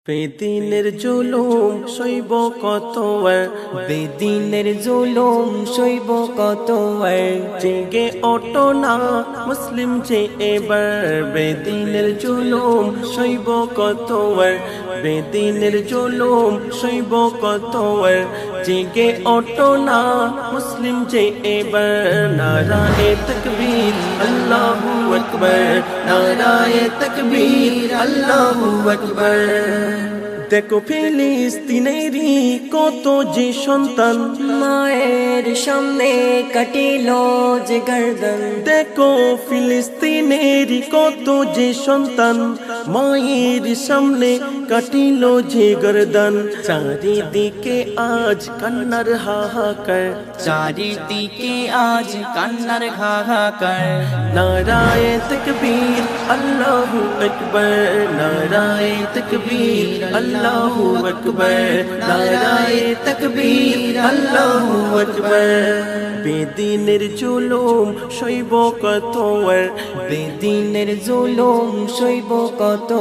বেদিনের জুলুম সইব কত বেদিনের জুলুম সইব কত জেগে ওঠো না মুসলিম যে এবার বেদিনের জুলুম সইব কত বেদিনের জুলুম সইব কত জেগে ওঠো না মুসলিম যে এবার নারায়ে তাকবীর আল্লাহু আকবার নারায়ে তাকবীর আল্লাহু আকবার দেখো ফিলিস্তিনেরই কত যে সন্তান মায়ের সামনে কাটিল যে গর্দন দেখো ফিলিস্তিনেরই কত যে সন্তান মায়ের সামনে কাটিল যে গর্দন চারিদিকে আজ কান্নার হাহাকার চারিদিকে আজ কান্নার হাহাকার নারায়ে তাকবীর আল্লাহু আকবার নারায়ে তাকবীর আল্লাহু আকবার নারায়ে তাকবীর আল্লাহু আকবার বেদিনের জুলুম সইব কত বেদিনের জুলুম সইব কত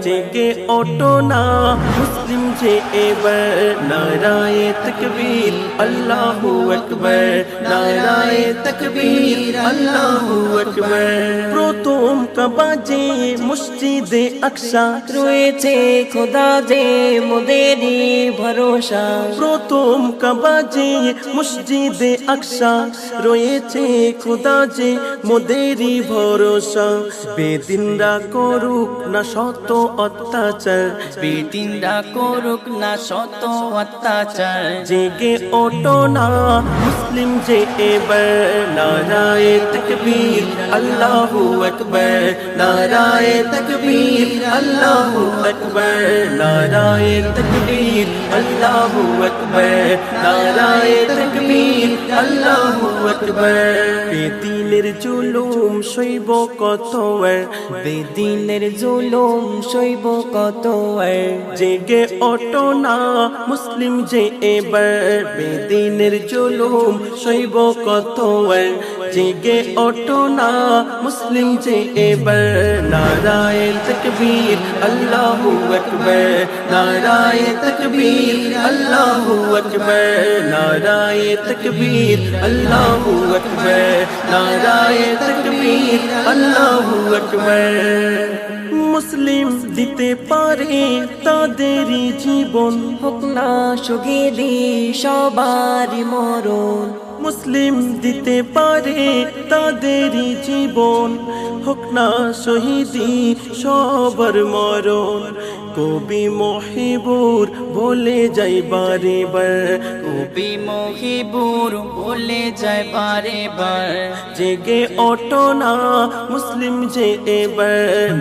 জেগে ওঠো না মুসলিম যে এবার নারায়ে তাকবীর আল্লাহু আকবার নারায়ে তাকবীর আল্লাহু আকবার প্রথম কাবা যে মসজিদে আকসা রয়েছে খোদা যে মোদেরই ভরসা প্রথম কাবা যে মসজিদে আকসা রয়েছে খোদা যে মোদেরই ভরসা বেদিনরা করুক না শত অত্যাচার বেদিনরা করুক না শত অত্যাচার জেগে ওঠো না মুসলিম যে এবার নারায়ে তাকবীর আল্লাহু আকবার নারায়ে তাকবীর আল্লাহু আকবার নারায়ে তাকবীর আল্লাহু আকবার নারায়ে তাকবীর আল্লাহু আকবার বেদিনের জুলুম সইব কত বেদিনের জুলুম সইব কত জেগে ওঠো না মুসলিম যে এবার বেদিনের জুলুম সইব কত জেগে ওঠো না মুসলিম যে এবার নারায়ে তাকবীর আল্লাহু আকবার নারায়ে তাকবীর আল্লাহু আকবার নারায়ে তাকবীর আল্লাহু আকবার নারায়ে তাকবীর আল্লাহু আকবার মুসলিম দিতে পারে তাদেরই জীবন হোক না শহীদি সবারই মরণ মুসলিম দিতে পারে তাদেরই জীবন হোক না শহীদি সবার মরণ কবি মহিবুর বলে যাই বারে বার কবি মহিবুর বলে যায় বারে বার জেগে ওঠো না মুসলিম যে এবার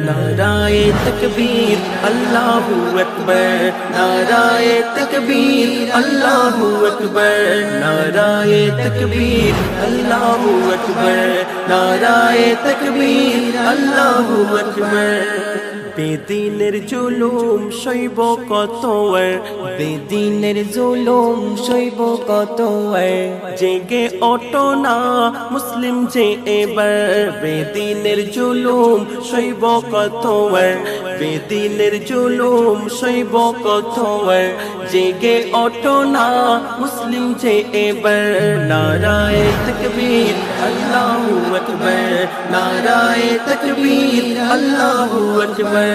নারায়ে তাকবীর আল্লাহু আকবার নারায়ে তাকবীর আল্লাহু আকবার নারায়ে তাকবীর আল্লাহু আকবার নারায়ে তাকবীর আল্লাহু আকবার বেদিনের জুলুম সইব কত বেদিনের জুলুম সইব কত জেগে ওঠো না মুসলিম যে এবার বেদিনের জুলুম সইব কত বেদিনের জুলুম সইব কত জেগে ওঠো না মুসলিম যে এবার নারায়ে তাকবীর আল্লাহু আকবার নারায়ে তাকবীর আল্লাহু আকবার